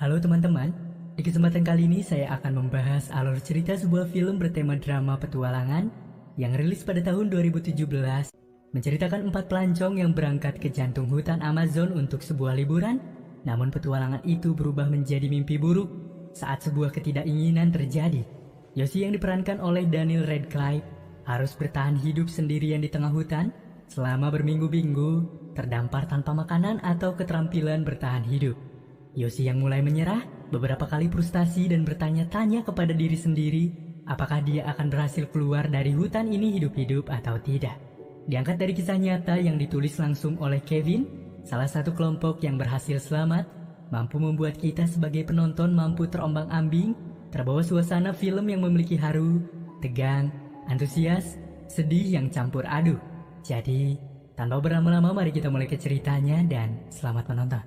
Halo teman-teman, di kesempatan kali ini saya akan membahas alur cerita sebuah film bertema drama petualangan yang rilis pada tahun 2017, menceritakan 4 pelancong yang berangkat ke jantung hutan Amazon untuk sebuah liburan, namun petualangan itu berubah menjadi mimpi buruk saat sebuah ketidakinginan terjadi. Yoshi yang diperankan oleh Daniel Radcliffe harus bertahan hidup sendirian di tengah hutan selama berminggu-minggu, terdampar tanpa makanan atau keterampilan bertahan hidup. Yoshi yang mulai menyerah, beberapa kali frustasi dan bertanya-tanya kepada diri sendiri apakah dia akan berhasil keluar dari hutan ini hidup-hidup atau tidak. Diangkat dari kisah nyata yang ditulis langsung oleh Kevin, salah satu kelompok yang berhasil selamat, mampu membuat kita sebagai penonton mampu terombang-ambing, terbawa suasana film yang memiliki haru, tegang, antusias, sedih yang campur aduk. Jadi, tanpa berlama-lama mari kita mulai ke ceritanya dan selamat menonton.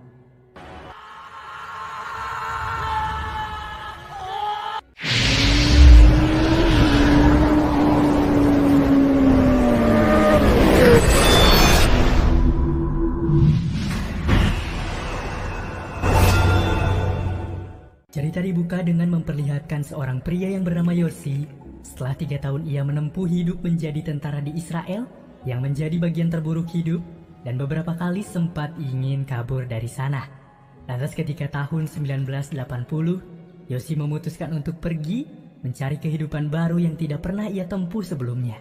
Cerita dibuka dengan memperlihatkan seorang pria yang bernama Yoshi. Setelah 3 tahun ia menempuh hidup menjadi tentara di Israel yang menjadi bagian terburuk hidup dan beberapa kali sempat ingin kabur dari sana. Lantas ketika tahun 1980, Yoshi memutuskan untuk pergi mencari kehidupan baru yang tidak pernah ia tempuh sebelumnya,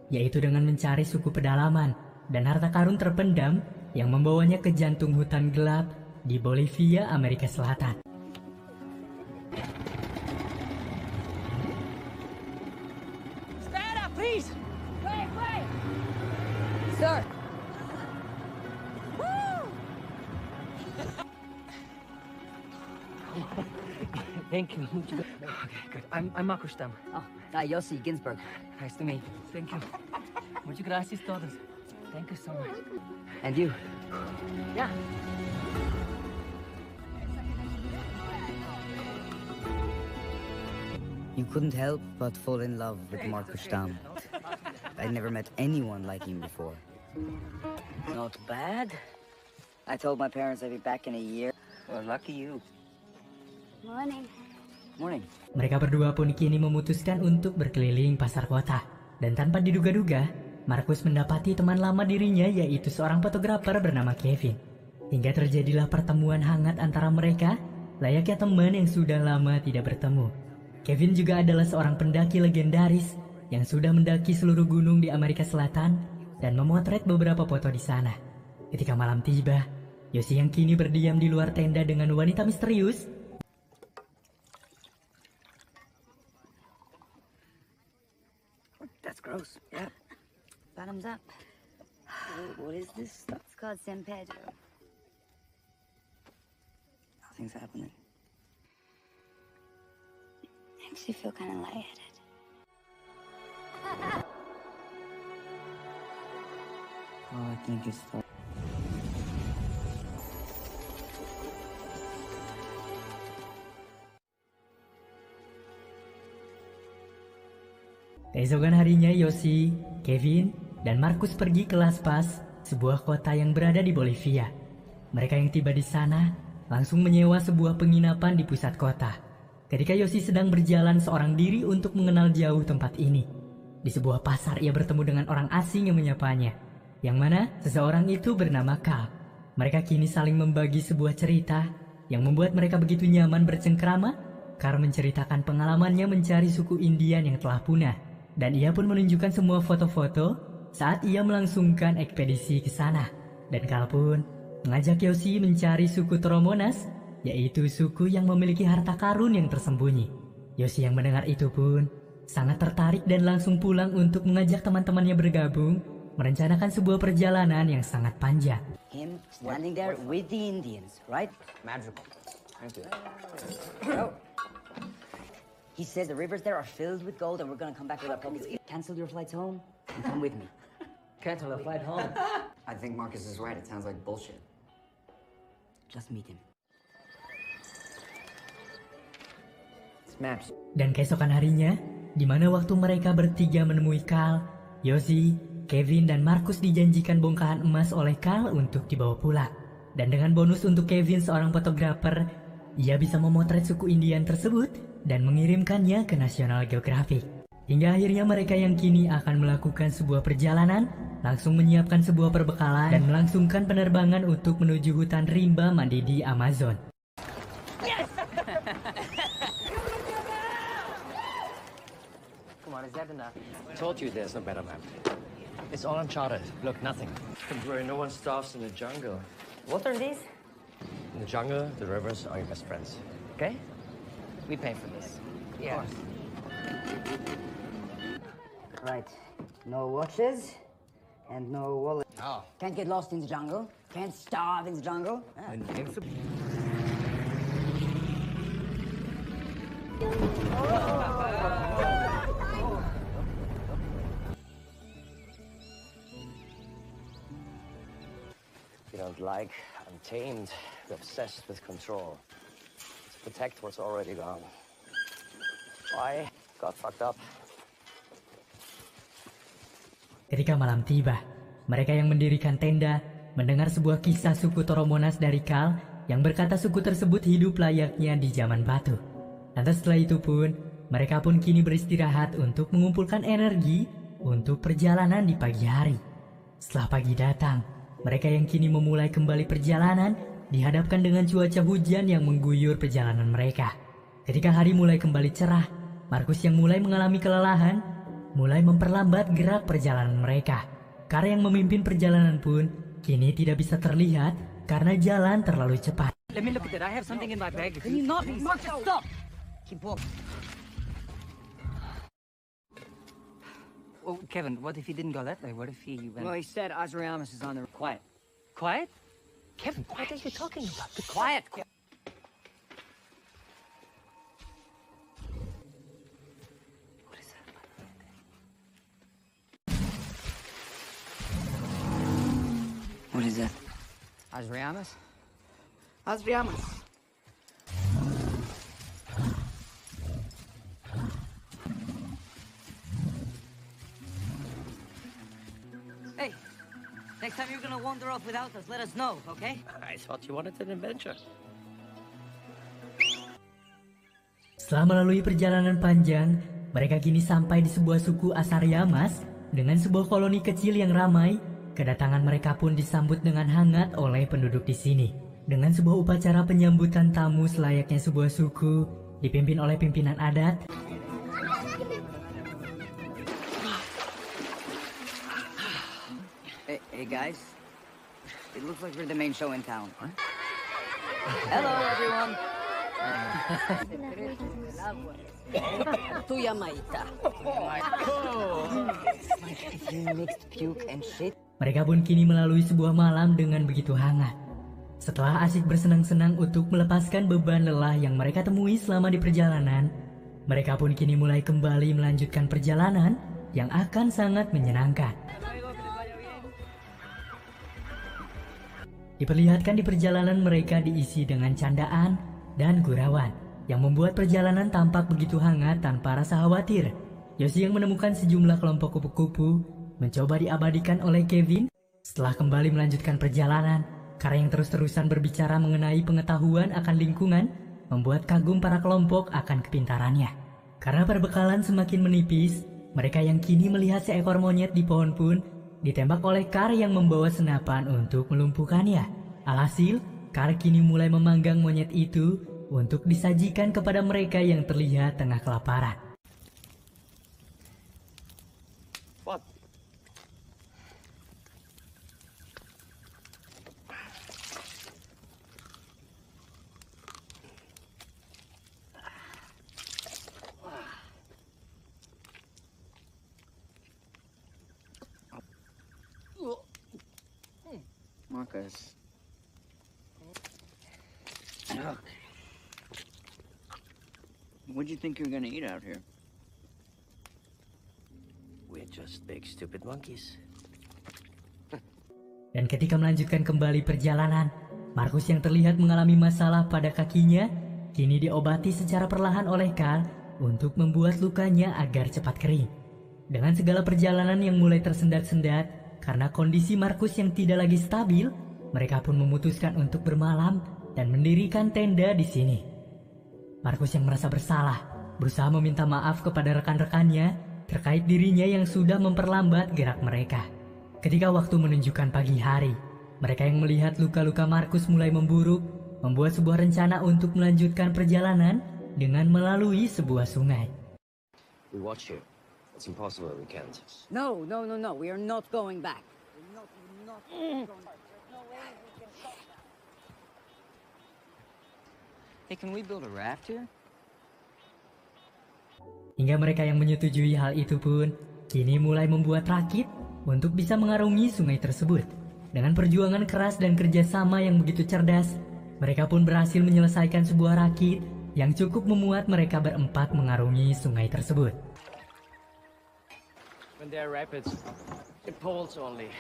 yaitu dengan mencari suku pedalaman dan harta karun terpendam yang membawanya ke jantung hutan gelap di Bolivia, Amerika Selatan. Please! Wait! Sir! Woo! Thank you. Okay, good. I'm Markus Stamm. Oh, Yossi Ginsburg. Nice to meet you. Thank you. Muchas gracias todos. Thank you so much. And you? Yeah. You couldn't help but fall in love with Markus Stamm. I'd never met anyone like him before. Not bad. I told my parents I'd be back in a year. Well, lucky you. Morning. Mereka berdua pun kini memutuskan untuk berkeliling pasar kota. Dan tanpa diduga-duga, Markus mendapati teman lama dirinya yaitu seorang fotografer bernama Kevin. Hingga terjadilah pertemuan hangat antara mereka, layaknya teman yang sudah lama tidak bertemu. Kevin juga adalah seorang pendaki legendaris yang sudah mendaki seluruh gunung di Amerika Selatan dan memotret beberapa foto di sana. Ketika malam tiba, Yoshi yang kini berdiam di luar tenda dengan wanita misterius. That's gross. Yeah. Bottoms up. What is this stuff? It's called San Pedro. Nothing's happening. I actually feel kind of lightheaded. Oh, I think it's fun. Keesokan harinya Yoshi, Kevin, dan Markus pergi ke Las Paz, sebuah kota yang berada di Bolivia. Mereka yang tiba di sana langsung menyewa sebuah penginapan di pusat kota. Ketika Yoshi sedang berjalan seorang diri untuk mengenal jauh tempat ini, di sebuah pasar ia bertemu dengan orang asing yang menyapanya, yang mana seseorang itu bernama Carl. Mereka kini saling membagi sebuah cerita yang membuat mereka begitu nyaman bercengkrama. Carl menceritakan pengalamannya mencari suku Indian yang telah punah, dan ia pun menunjukkan semua foto-foto saat ia melangsungkan ekspedisi ke sana. Dan Carl pun mengajak Yoshi mencari suku Toromonas, yaitu suku yang memiliki harta karun yang tersembunyi. Yoshi yang mendengar itu pun sangat tertarik dan langsung pulang untuk mengajak teman-temannya bergabung, merencanakan sebuah perjalanan yang sangat panjang. Him standing there with the Indians, right? Magical. Thank you. Oh. He says the rivers there are filled with gold and we're gonna come back with our pockets. Cancel your flights home and come with me. Cancel a flight home. I think Marcus is right. It sounds like bullshit. Just meet him. Maps. Dan keesokan harinya, di mana waktu mereka bertiga menemui Carl, Yoshi, Kevin, dan Markus dijanjikan bongkahan emas oleh Carl untuk dibawa pulang. Dan dengan bonus untuk Kevin seorang fotografer, ia bisa memotret suku Indian tersebut dan mengirimkannya ke National Geographic. Hingga akhirnya mereka yang kini akan melakukan sebuah perjalanan langsung menyiapkan sebuah perbekalan dan melangsungkan penerbangan untuk menuju hutan rimba mandi di Amazon. Come on, is that enough? I told you there's no better map. It's all uncharted. Look, nothing. Don't worry, no one starves in the jungle. What are these? In the jungle, the rivers are your best friends. Okay? We pay for this. Yeah. Right. No watches and no wallet. Oh. Can't get lost in the jungle. Can't starve in the jungle. Ah. You don't like, untamed, you're obsessed with control. To protect what's already gone. Why? Got fucked up. Ketika malam tiba, mereka yang mendirikan tenda mendengar sebuah kisah suku Toromonas dari Kal yang berkata suku tersebut hidup layaknya di zaman batu. Lantas setelah itu pun, mereka pun kini beristirahat untuk mengumpulkan energi untuk perjalanan di pagi hari. Setelah pagi datang, mereka yang kini memulai kembali perjalanan dihadapkan dengan cuaca hujan yang mengguyur perjalanan mereka. Ketika hari mulai kembali cerah, Markus yang mulai mengalami kelelahan mulai memperlambat gerak perjalanan mereka. Kar yang memimpin perjalanan pun kini tidak bisa terlihat karena jalan terlalu cepat. Let me look at it. I have something in my bag. Can you not? Marcus, stop! Keep walking. Oh, Kevin, what if he didn't go that way? What if he went... Well, he said Azraeamus is on the... Quiet. Quiet? Kevin, what are you talking about? Be quiet! What is that? What is that? Azraeamus? Azraeamus! Hey, next time you're gonna wander off without us, let us know, okay? I thought you wanted an adventure. Setelah melalui perjalanan panjang, mereka kini sampai di sebuah suku Asariamas dengan sebuah koloni kecil yang ramai. Kedatangan mereka pun disambut dengan hangat oleh penduduk di sini. Dengan sebuah upacara penyambutan tamu selayaknya sebuah suku, dipimpin oleh pimpinan adat. Hey guys, it looks like we're the main show in town. Huh? Hello everyone! Tuya Maita. You mixed puke and shit. Mereka pun kini melalui sebuah malam dengan begitu hangat. Setelah asik bersenang-senang untuk melepaskan beban lelah yang mereka temui selama di perjalanan, mereka pun kini mulai kembali melanjutkan perjalanan yang akan sangat menyenangkan. Diperlihatkan di perjalanan mereka diisi dengan candaan dan gurauan yang membuat perjalanan tampak begitu hangat tanpa rasa khawatir. Yoshi yang menemukan sejumlah kelompok kupu-kupu mencoba diabadikan oleh Kevin. Setelah kembali melanjutkan perjalanan, Kar yang terus-terusan berbicara mengenai pengetahuan akan lingkungan membuat kagum para kelompok akan kepintarannya. Karena perbekalan semakin menipis, mereka yang kini melihat seekor monyet di pohon pun ditembak oleh Kar yang membawa senapan untuk melumpuhkannya. Alhasil, Kar kini mulai memanggang monyet itu untuk disajikan kepada mereka yang terlihat tengah kelaparan. What? Marcus. What'd you think you were gonna eat out here? We're just big stupid monkeys. Dan ketika melanjutkan kembali perjalanan, Markus yang terlihat mengalami masalah pada kakinya, kini diobati secara perlahan oleh Kar untuk membuat lukanya agar cepat kering. Dengan segala perjalanan yang mulai tersendat-sendat, karena kondisi Markus yang tidak lagi stabil, mereka pun memutuskan untuk bermalam dan mendirikan tenda di sini. Markus yang merasa bersalah berusaha meminta maaf kepada rekan-rekannya terkait dirinya yang sudah memperlambat gerak mereka. Ketika waktu menunjukkan pagi hari, mereka yang melihat luka-luka Markus mulai memburuk membuat sebuah rencana untuk melanjutkan perjalanan dengan melalui sebuah sungai. We watch you. It's impossible we can't. No. We are not going back. Hey, can we build a raft here? Hingga mereka yang menyetujui hal itu pun kini mulai membuat rakit untuk bisa mengarungi sungai tersebut. Dengan perjuangan keras dan kerjasama yang begitu cerdas, mereka pun berhasil menyelesaikan sebuah rakit yang cukup memuat mereka berempat mengarungi sungai tersebut. When there are rapids, it pulls only.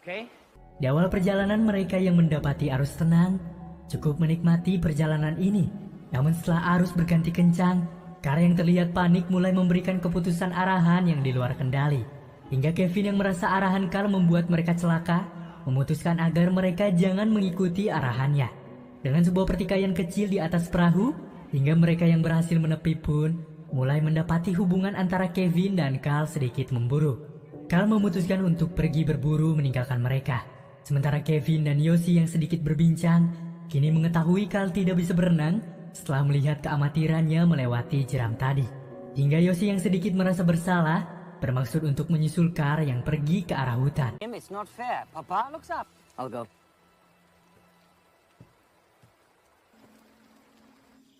Okay? Di awal perjalanan mereka yang mendapati arus tenang, cukup menikmati perjalanan ini. Namun setelah arus berganti kencang, Carl yang terlihat panik mulai memberikan keputusan arahan yang di luar kendali. Hingga Kevin yang merasa arahan Carl membuat mereka celaka, memutuskan agar mereka jangan mengikuti arahannya. Dengan sebuah pertikaian kecil di atas perahu, hingga mereka yang berhasil menepi pun mulai mendapati hubungan antara Kevin dan Carl sedikit memburuk. Carl memutuskan untuk pergi berburu meninggalkan mereka. Sementara Kevin dan Yoshi yang sedikit berbincang, kini mengetahui Carl tidak bisa berenang setelah melihat keamatirannya melewati jeram tadi. Hingga Yoshi yang sedikit merasa bersalah, bermaksud untuk menyusul Carl yang pergi ke arah hutan. It's not fair. Papa looks up. I'll go.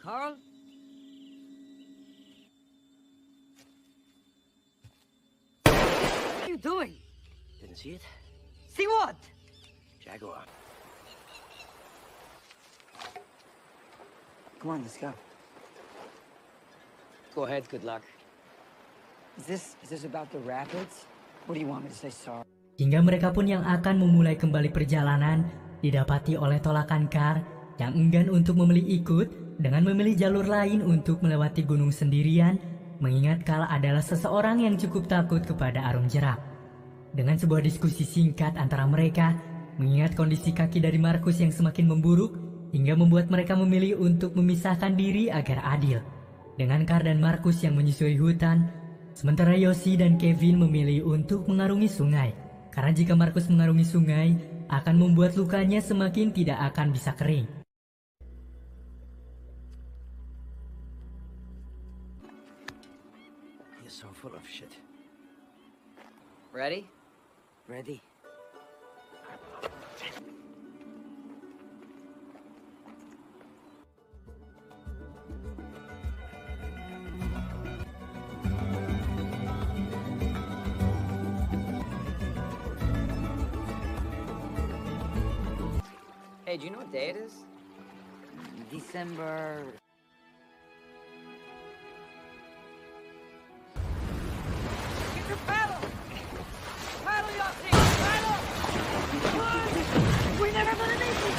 Carl? What are you doing? Didn't see it? See what? Jaguar. Come on, let's go. Go ahead, good luck. Is this about the rapids? What do you want me to say sorry? Hingga mereka pun yang akan memulai kembali perjalanan didapati oleh tolakan Carl yang enggan untuk memilih ikut dengan memilih jalur lain untuk melewati gunung sendirian, mengingat Carl adalah seseorang yang cukup takut kepada arum jeram. Dengan sebuah diskusi singkat antara mereka, mengingat kondisi kaki dari Markus yang semakin memburuk, hingga membuat mereka memilih untuk memisahkan diri agar adil. Dengan Carl dan Markus yang menyusuri hutan, sementara Yoshi dan Kevin memilih untuk mengarungi sungai. Karena jika Markus mengarungi sungai, akan membuat lukanya semakin tidak akan bisa kering. You're so full of shit. Ready? Ready? Hey, do you know what day it is? December... Get your paddle! Paddle, Yossi! Paddle! We're never gonna make it!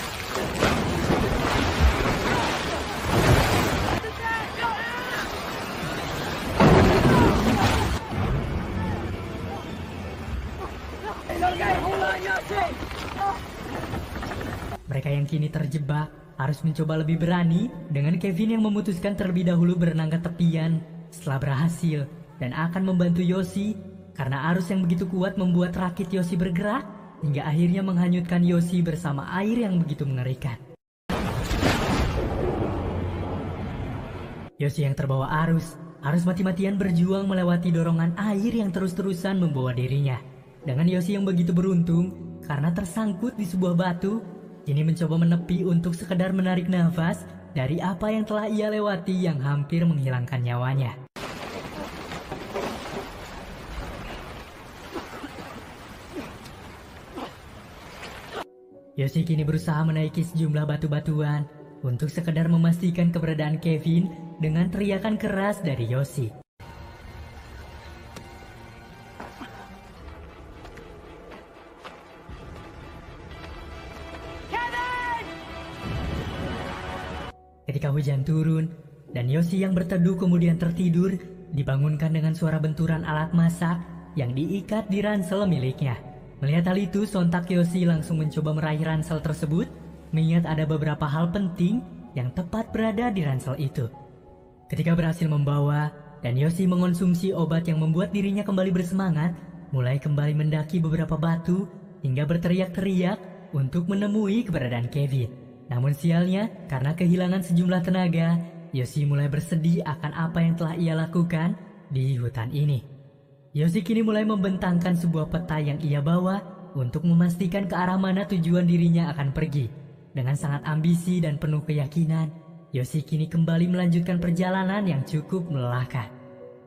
Okay, hold on, Yossi! Mereka yang kini terjebak harus mencoba lebih berani dengan Kevin yang memutuskan terlebih dahulu berenang ke tepian setelah berhasil dan akan membantu Yoshi karena arus yang begitu kuat membuat rakit Yoshi bergerak hingga akhirnya menghanyutkan Yoshi bersama air yang begitu mengerikan. Yoshi yang terbawa arus harus mati-matian berjuang melewati dorongan air yang terus-terusan membawa dirinya. Dengan Yoshi yang begitu beruntung karena tersangkut di sebuah batu, kini mencoba menepi untuk sekedar menarik nafas dari apa yang telah ia lewati yang hampir menghilangkan nyawanya. Yoshi kini berusaha menaiki sejumlah batu-batuan untuk sekedar memastikan keberadaan Kevin dengan teriakan keras dari Yoshi. Ketika hujan turun dan Yoshi yang berteduh kemudian tertidur, dibangunkan dengan suara benturan alat masak yang diikat di ransel miliknya. Melihat hal itu, sontak Yoshi langsung mencoba meraih ransel tersebut mengingat ada beberapa hal penting yang tepat berada di ransel itu. Ketika berhasil membawa dan Yoshi mengonsumsi obat yang membuat dirinya kembali bersemangat, mulai kembali mendaki beberapa batu hingga berteriak-teriak untuk menemui keberadaan Kevin. Namun sialnya, karena kehilangan sejumlah tenaga, Yoshi mulai bersedih akan apa yang telah ia lakukan di hutan ini. Yoshi kini mulai membentangkan sebuah peta yang ia bawa untuk memastikan ke arah mana tujuan dirinya akan pergi. Dengan sangat ambisi dan penuh keyakinan, Yoshi kini kembali melanjutkan perjalanan yang cukup melelahkan.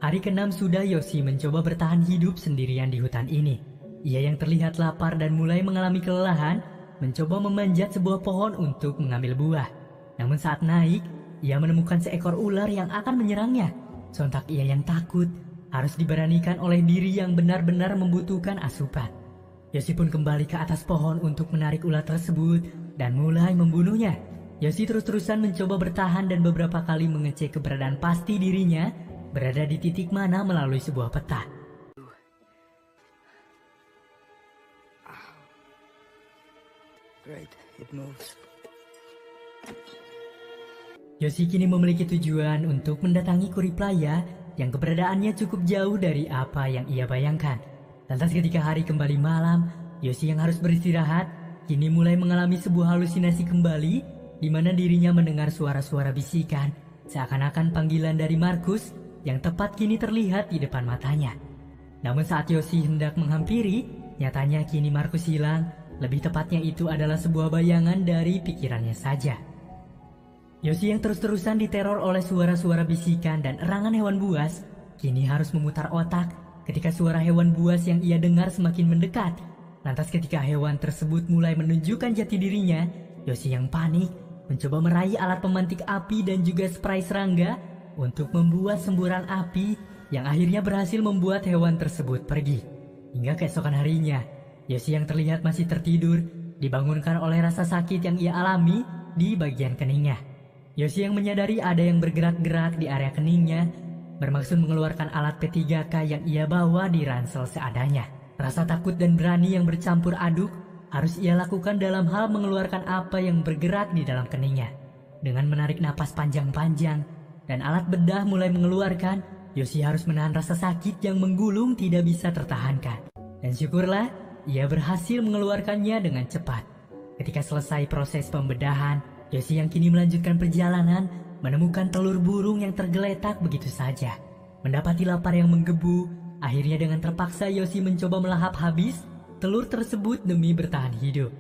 Hari ke-6 sudah Yoshi mencoba bertahan hidup sendirian di hutan ini. Ia yang terlihat lapar dan mulai mengalami kelelahan, mencoba memanjat sebuah pohon untuk mengambil buah. Namun saat naik, ia menemukan seekor ular yang akan menyerangnya. Sontak ia yang takut, harus diberanikan oleh diri yang benar-benar membutuhkan asupan. Yoshi pun kembali ke atas pohon untuk menarik ular tersebut dan mulai membunuhnya. Yoshi terus-terusan mencoba bertahan dan beberapa kali mengecek keberadaan pasti dirinya berada di titik mana melalui sebuah peta. Great, it moves. Yoshi kini memiliki tujuan untuk mendatangi Kuriplaya yang keberadaannya cukup jauh dari apa yang ia bayangkan. Lantas ketika hari kembali malam, Yoshi yang harus beristirahat kini mulai mengalami sebuah halusinasi kembali di mana dirinya mendengar suara-suara bisikan seakan-akan panggilan dari Markus yang tepat kini terlihat di depan matanya. Namun saat Yoshi hendak menghampiri, nyatanya kini Markus hilang. Lebih tepatnya itu adalah sebuah bayangan dari pikirannya saja. Yoshi yang terus-terusan diteror oleh suara-suara bisikan dan erangan hewan buas, kini harus memutar otak ketika suara hewan buas yang ia dengar semakin mendekat. Lantas ketika hewan tersebut mulai menunjukkan jati dirinya, Yoshi yang panik mencoba meraih alat pemantik api dan juga spray serangga untuk membuat semburan api yang akhirnya berhasil membuat hewan tersebut pergi. Hingga keesokan harinya, Yoshi yang terlihat masih tertidur dibangunkan oleh rasa sakit yang ia alami di bagian keningnya. Yoshi yang menyadari ada yang bergerak-gerak di area keningnya, bermaksud mengeluarkan alat P3K yang ia bawa di ransel seadanya. Rasa takut dan berani yang bercampur aduk harus ia lakukan dalam hal mengeluarkan apa yang bergerak di dalam keningnya. Dengan menarik napas panjang-panjang dan alat bedah mulai mengeluarkan, Yoshi harus menahan rasa sakit yang menggulung tidak bisa tertahankan. Dan syukurlah, ia berhasil mengeluarkannya dengan cepat. Ketika selesai proses pembedahan, Yoshi yang kini melanjutkan perjalanan menemukan telur burung yang tergeletak begitu saja. Mendapati lapar yang menggebu, akhirnya dengan terpaksa Yoshi mencoba melahap habis telur tersebut demi bertahan hidup.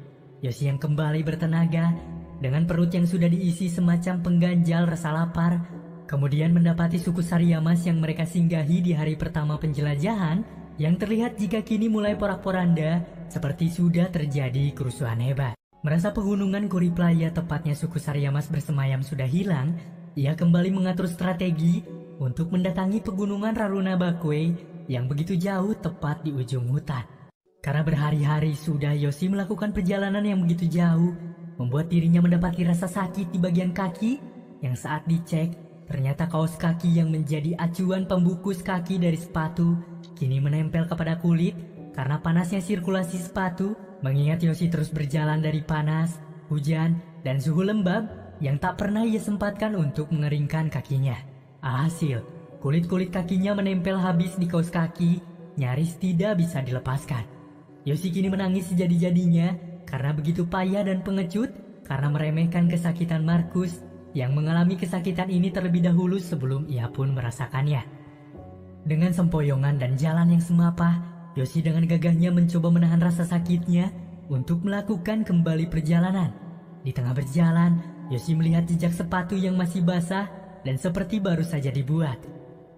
Yoshi yang kembali bertenaga dengan perut yang sudah diisi semacam pengganjal rasa lapar, kemudian mendapati suku Sariamas yang mereka singgahi di hari pertama penjelajahan, yang terlihat jika kini mulai porak-poranda seperti sudah terjadi kerusuhan hebat. Merasa pegunungan Kuriplaya, tepatnya suku Sariamas bersemayam sudah hilang, ia kembali mengatur strategi untuk mendatangi pegunungan Raruna Bakwe yang begitu jauh tepat di ujung hutan. Karena berhari-hari sudah Yoshi melakukan perjalanan yang begitu jauh, membuat dirinya mendapati rasa sakit di bagian kaki yang saat dicek, ternyata kaos kaki yang menjadi acuan pembungkus kaki dari sepatu kini menempel kepada kulit karena panasnya sirkulasi sepatu. Mengingat Yoshi terus berjalan dari panas, hujan, dan suhu lembab yang tak pernah ia sempatkan untuk mengeringkan kakinya. Alhasil, kulit-kulit kakinya menempel habis di kaos kaki, nyaris tidak bisa dilepaskan. Yoshi kini menangis sejadi-jadinya karena begitu payah dan pengecut karena meremehkan kesakitan Markus yang mengalami kesakitan ini terlebih dahulu sebelum ia pun merasakannya. Dengan sempoyongan dan jalan yang semapah, Yoshi dengan gagahnya mencoba menahan rasa sakitnya untuk melakukan kembali perjalanan. Di tengah berjalan, Yoshi melihat jejak sepatu yang masih basah dan seperti baru saja dibuat.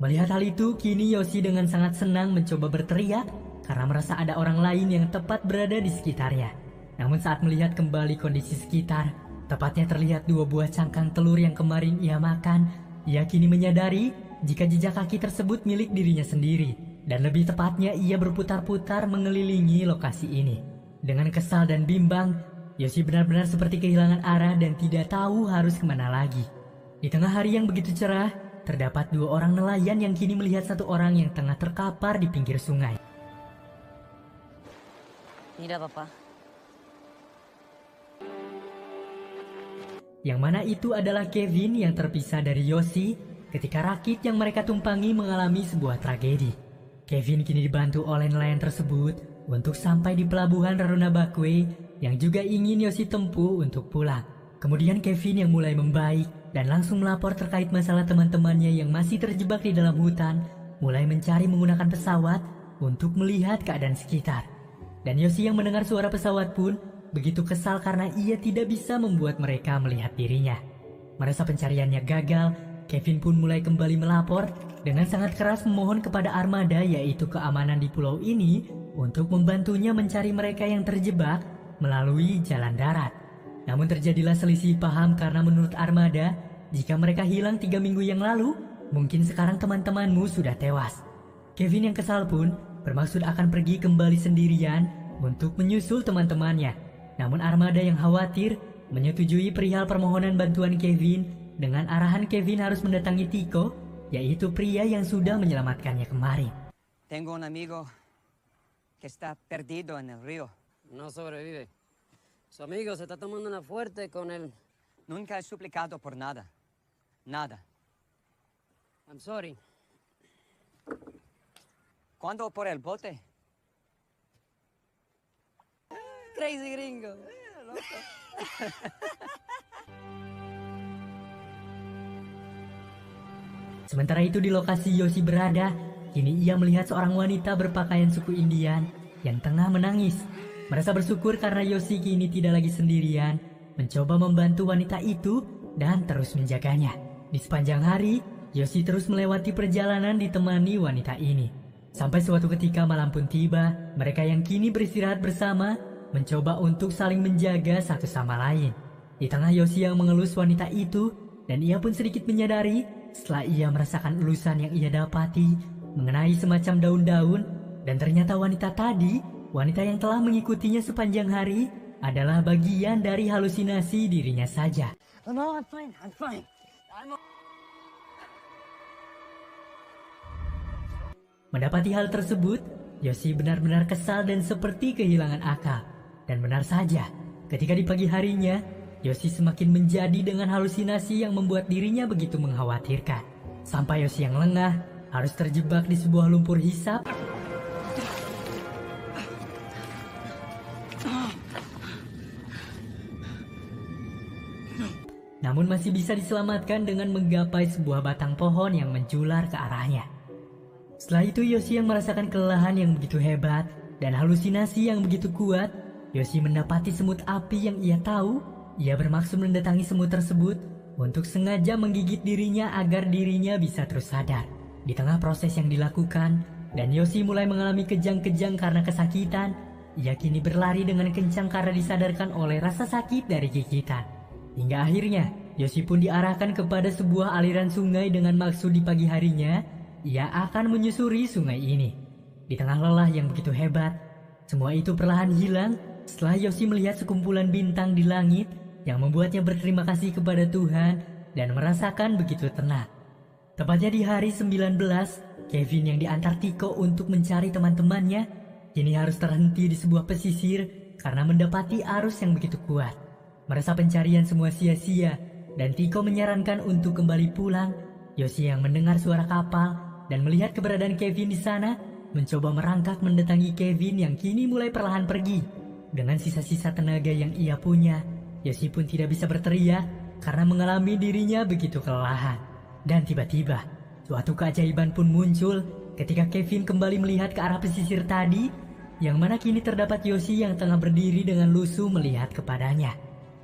Melihat hal itu, kini Yoshi dengan sangat senang mencoba berteriak karena merasa ada orang lain yang tepat berada di sekitarnya. Namun saat melihat kembali kondisi sekitar, tepatnya terlihat 2 buah cangkang telur yang kemarin ia makan, ia kini menyadari jika jejak kaki tersebut milik dirinya sendiri. Dan lebih tepatnya ia berputar-putar mengelilingi lokasi ini. Dengan kesal dan bimbang, Yoshi benar-benar seperti kehilangan arah dan tidak tahu harus kemana lagi. Di tengah hari yang begitu cerah, terdapat 2 orang nelayan yang kini melihat 1 orang yang tengah terkapar di pinggir sungai. Mira, papá. yang mana itu adalah Kevin yang terpisah dari Yoshi ketika rakit yang mereka tumpangi mengalami sebuah tragedi. Kevin kini dibantu oleh nelayan tersebut untuk sampai di pelabuhan Raruna Bakue yang juga ingin Yoshi tempuh untuk pulang. Kemudian Kevin yang mulai membaik dan langsung melapor terkait masalah teman-temannya yang masih terjebak di dalam hutan, mulai mencari menggunakan pesawat untuk melihat keadaan sekitar. Dan Yoshi yang mendengar suara pesawat pun begitu kesal karena ia tidak bisa membuat mereka melihat dirinya. Merasa pencariannya gagal, Kevin pun mulai kembali melapor dengan sangat keras memohon kepada armada yaitu keamanan di pulau ini untuk membantunya mencari mereka yang terjebak melalui jalan darat. Namun terjadilah selisih paham karena menurut armada, jika mereka hilang 3 minggu yang lalu, mungkin sekarang teman-temanmu sudah tewas. Kevin yang kesal pun bermaksud akan pergi kembali sendirian untuk menyusul teman-temannya. Namun armada yang khawatir menyetujui perihal permohonan bantuan Kevin dengan arahan Kevin harus mendatangi Tico, yaitu pria yang sudah menyelamatkannya kemarin. Tengo un amigo que está perdido en el río. No sobrevive. Su amigo se está tomando una fuerte con él. Nunca he suplicado por nada. Nada. I'm sorry. ¿Cuándo por el bote? Crazy gringo. Sementara itu di lokasi Yoshi berada, kini ia melihat seorang wanita berpakaian suku Indian yang tengah menangis. Merasa bersyukur karena Yoshi kini tidak lagi sendirian, mencoba membantu wanita itu dan terus menjaganya. Di sepanjang hari, Yoshi terus melewati perjalanan ditemani wanita ini. Sampai suatu ketika malam pun tiba, mereka yang kini beristirahat bersama mencoba untuk saling menjaga satu sama lain. Di tengah Yoshi yang mengelus wanita itu, dan ia pun sedikit menyadari setelah ia merasakan elusan yang ia dapati mengenai semacam daun-daun, dan ternyata wanita tadi, wanita yang telah mengikutinya sepanjang hari, adalah bagian dari halusinasi dirinya saja. No, I'm fine. Mendapati hal tersebut, Yoshi benar-benar kesal dan seperti kehilangan akal. Dan benar saja, ketika di pagi harinya, Yoshi semakin menjadi dengan halusinasi yang membuat dirinya begitu mengkhawatirkan. Sampai Yoshi yang lengah harus terjebak di sebuah lumpur hisap. Namun masih bisa diselamatkan dengan menggapai sebuah batang pohon yang menjular ke arahnya. Setelah itu Yoshi yang merasakan kelelahan yang begitu hebat dan halusinasi yang begitu kuat, Yoshi mendapati semut api yang ia tahu. Ia bermaksud mendatangi semut tersebut untuk sengaja menggigit dirinya agar dirinya bisa terus sadar. Di tengah proses yang dilakukan, dan Yoshi mulai mengalami kejang-kejang karena kesakitan, ia kini berlari dengan kencang karena disadarkan oleh rasa sakit dari gigitan. Hingga akhirnya, Yoshi pun diarahkan kepada sebuah aliran sungai dengan maksud di pagi harinya, ia akan menyusuri sungai ini. Di tengah lelah yang begitu hebat, semua itu perlahan hilang setelah Yoshi melihat sekumpulan bintang di langit yang membuatnya berterima kasih kepada Tuhan dan merasakan begitu tenang. Tepatnya di hari 19, Kevin yang diantar Tico untuk mencari teman-temannya kini harus terhenti di sebuah pesisir karena mendapati arus yang begitu kuat. Merasa pencarian semua sia-sia dan Tico menyarankan untuk kembali pulang. Yoshi yang mendengar suara kapal dan melihat keberadaan Kevin di sana mencoba merangkak mendatangi Kevin yang kini mulai perlahan pergi. Dengan sisa-sisa tenaga yang ia punya, Yoshi pun tidak bisa berteriak karena mengalami dirinya begitu kelelahan. Dan tiba-tiba, suatu keajaiban pun muncul ketika Kevin kembali melihat ke arah pesisir tadi, yang mana kini terdapat Yoshi yang tengah berdiri dengan lusuh melihat kepadanya.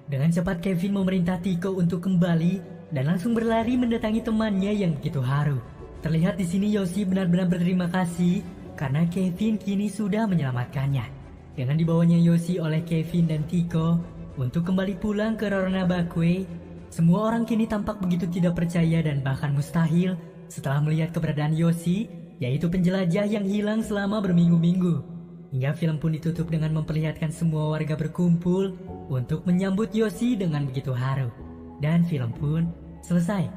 Dengan cepat Kevin memerintah Tico untuk kembali dan langsung berlari mendatangi temannya yang begitu haru. Terlihat di sini Yoshi benar-benar berterima kasih karena Kevin kini sudah menyelamatkannya. Dengan dibawanya Yoshi oleh Kevin dan Tico untuk kembali pulang ke Raruna Bakue, semua orang kini tampak begitu tidak percaya dan bahkan mustahil setelah melihat keberadaan Yoshi, yaitu penjelajah yang hilang selama berminggu-minggu. Hingga film pun ditutup dengan memperlihatkan semua warga berkumpul untuk menyambut Yoshi dengan begitu haru. Dan film pun selesai.